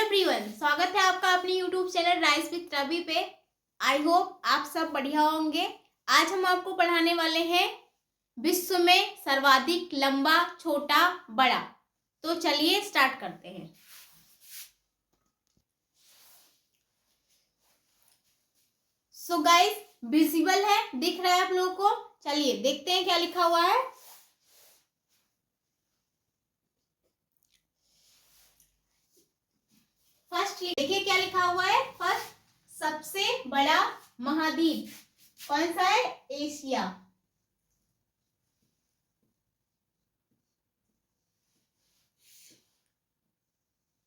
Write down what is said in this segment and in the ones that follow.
Everyone, स्वागत है आपका अपने YouTube channel rice with Ravi पे। आई होप आप सब बढ़िया होंगे। आज हम आपको पढ़ाने वाले हैं विश्व में सर्वाधिक लंबा, छोटा, बड़ा। तो चलिए स्टार्ट करते हैं। सो गाइस, विजिबल है, दिख रहा है आप लोगों को। चलिए देखते हैं क्या लिखा हुआ है। फर्स्ट देखिए क्या लिखा हुआ है। फर्स्ट, सबसे बड़ा महाद्वीप कौन सा है? एशिया।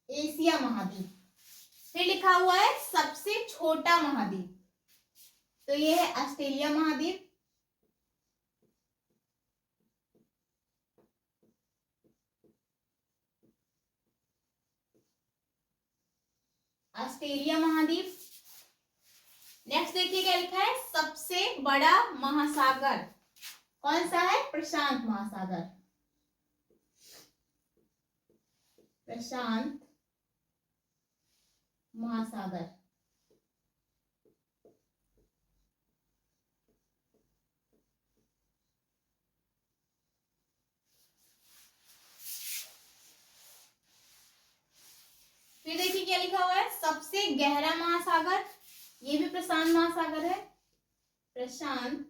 एशिया महाद्वीप। फिर लिखा हुआ है सबसे छोटा महाद्वीप, तो ये है ऑस्ट्रेलिया महाद्वीप। ऑस्ट्रेलिया महाद्वीप। नेक्स्ट देखिए क्या लिखा है। सबसे बड़ा महासागर कौन सा है? प्रशांत महासागर। प्रशांत महासागर। फिर देखिए क्या लिखा हुआ है। सबसे गहरा महासागर, ये भी प्रशांत महासागर है। प्रशांत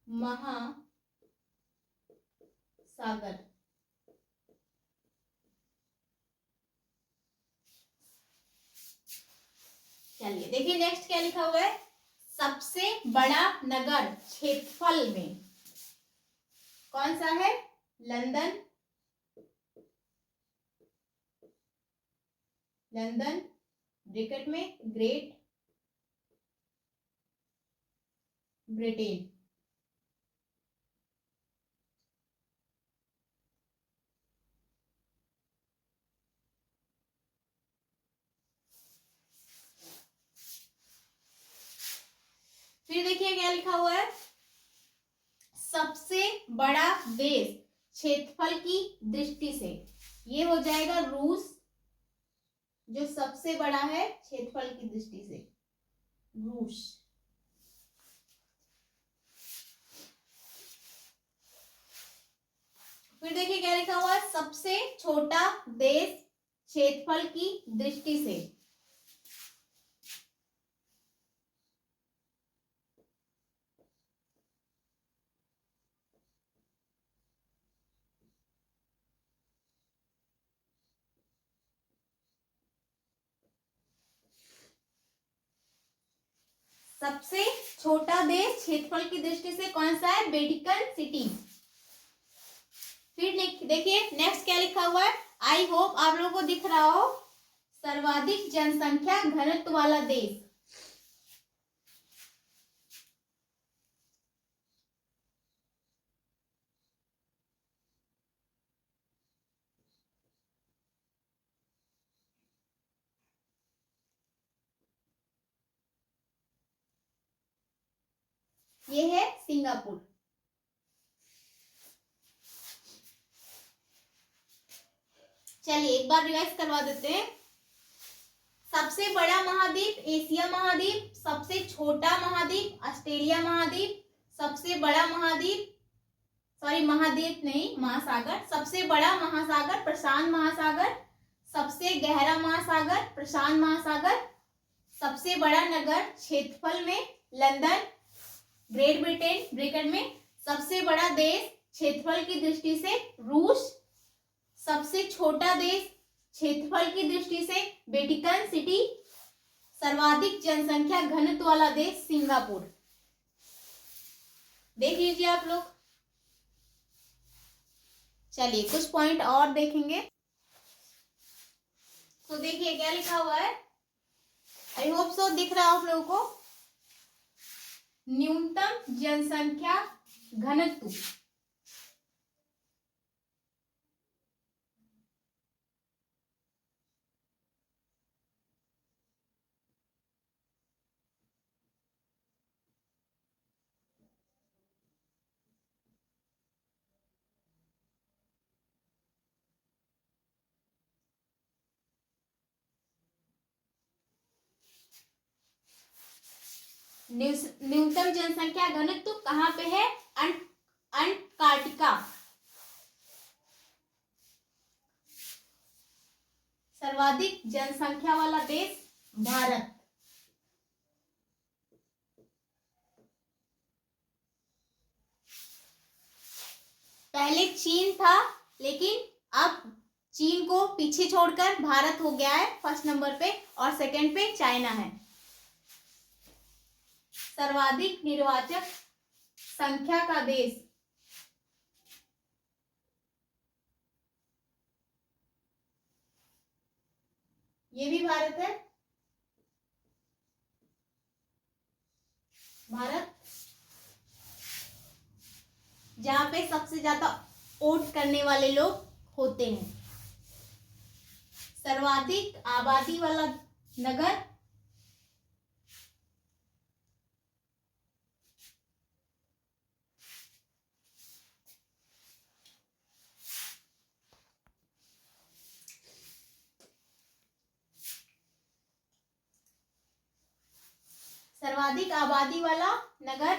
महासागर। चलिए देखिए नेक्स्ट क्या लिखा हुआ है। सबसे बड़ा नगर क्षेत्रफल में कौन सा है? लंदन। लंदन ब्रैकेट में ग्रेट ब्रिटेन। फिर देखिए क्या लिखा हुआ है। सबसे बड़ा देश क्षेत्रफल की दृष्टि से, ये हो जाएगा रूस, जो सबसे बड़ा है क्षेत्रफल की दृष्टि से, रूस। फिर देखिए क्या लिखा हुआ है। सबसे छोटा देश क्षेत्रफल की दृष्टि से, सबसे छोटा देश क्षेत्रफल की दृष्टि से कौन सा है? Vatican city. फिर देखिए नेक्स्ट क्या लिखा हुआ है। आई होप आप लोगों को दिख रहा हो। सर्वाधिक जनसंख्या घनत्व वाला देश, ये है सिंगापुर। चलिए एक बार रिवाइज करवा देते हैं। सबसे बड़ा महाद्वीप एशिया महाद्वीप, सबसे छोटा महाद्वीप ऑस्ट्रेलिया महाद्वीप, सबसे बड़ा महाद्वीप, सॉरी महाद्वीप नहीं महासागर, सबसे बड़ा महासागर प्रशांत महासागर, सबसे गहरा महासागर प्रशांत महासागर, सबसे बड़ा नगर क्षेत्रफल में लंदन ग्रेट ब्रिटेन ब्रैकेट में, सबसे बड़ा देश क्षेत्रफल की दृष्टि से रूस, सबसे छोटा देश क्षेत्रफल की दृष्टि से वेटिकन सिटी, सर्वाधिक जनसंख्या घनत्व वाला देश सिंगापुर। देख लीजिए आप लोग। चलिए कुछ पॉइंट और देखेंगे। तो देखिए क्या लिखा हुआ है। आई होप सो दिख रहा है आप लोगों को। न्यूनतम जनसंख्या घनत्व, न्यूनतम जनसंख्या घनत्व कहाँ पे है? अंटार्कटिका। सर्वाधिक जनसंख्या वाला देश भारत। पहले चीन था, लेकिन अब चीन को पीछे छोड़कर भारत हो गया है फर्स्ट नंबर पे, और सेकंड पे चाइना है। सर्वाधिक निर्वाचक संख्या का देश, ये भी भारत है। भारत जहां पे सबसे ज्यादा वोट करने वाले लोग होते हैं। सर्वाधिक आबादी वाला नगर, सर्वाधिक आबादी वाला नगर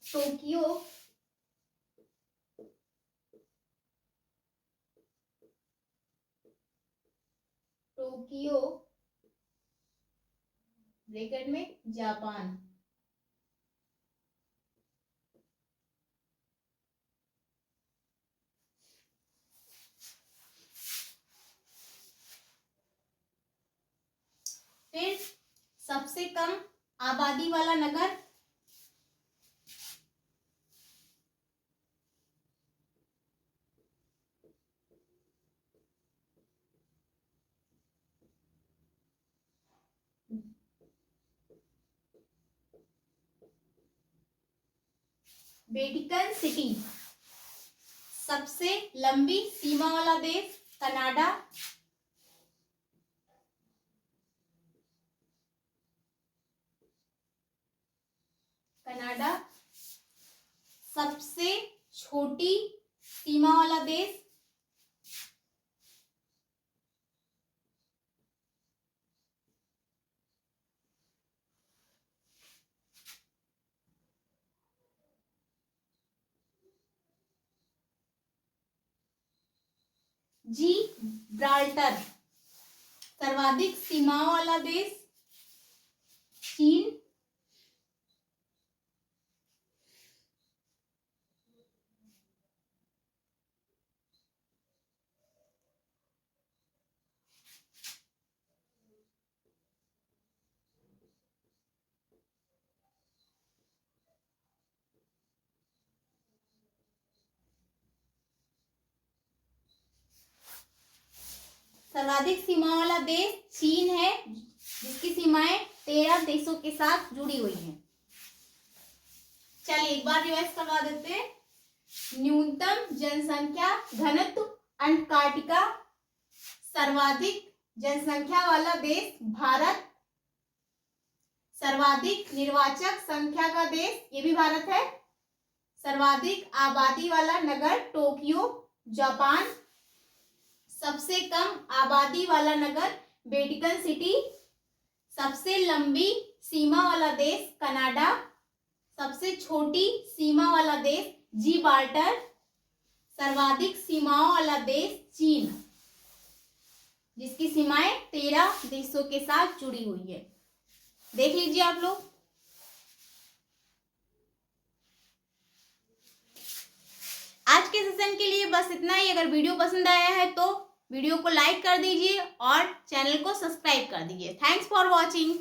टोक्यो। टोक्यो ब्रैकेट में जापान। फिर सबसे कम आबादी वाला नगर, वेटिकन सिटी। सबसे लंबी सीमा वाला देश कनाडा। कनाडा। सबसे छोटी सीमा वाला देश जिब्राल्टर। सर्वाधिक सीमाओं वाला देश चीन। सर्वाधिक सीमा वाला देश चीन है, जिसकी सीमाएं 13 देशों के साथ जुड़ी हुई हैं। चलिए एक बार रिवाइज करवा देते हैं। न्यूनतम जनसंख्या घनत्व अंटार्कटिका। सर्वाधिक जनसंख्या वाला देश भारत। सर्वाधिक निर्वाचक संख्या का देश, ये भी भारत है। सर्वाधिक आबादी वाला नगर टोक्यो जापान। सबसे कम आबादी वाला नगर वेटिकन सिटी। सबसे लंबी सीमा वाला देश कनाडा। सबसे छोटी सीमा वाला देश जिब्राल्टर। सर्वाधिक सीमाओं वाला देश चीन, जिसकी सीमाएं 13 देशों के साथ जुड़ी हुई है। देख लीजिए आप लोग। आज के सेशन के लिए बस इतना ही। अगर वीडियो पसंद आया है तो वीडियो को लाइक कर दीजिए और चैनल को सब्सक्राइब कर दीजिए। Thanks for watching.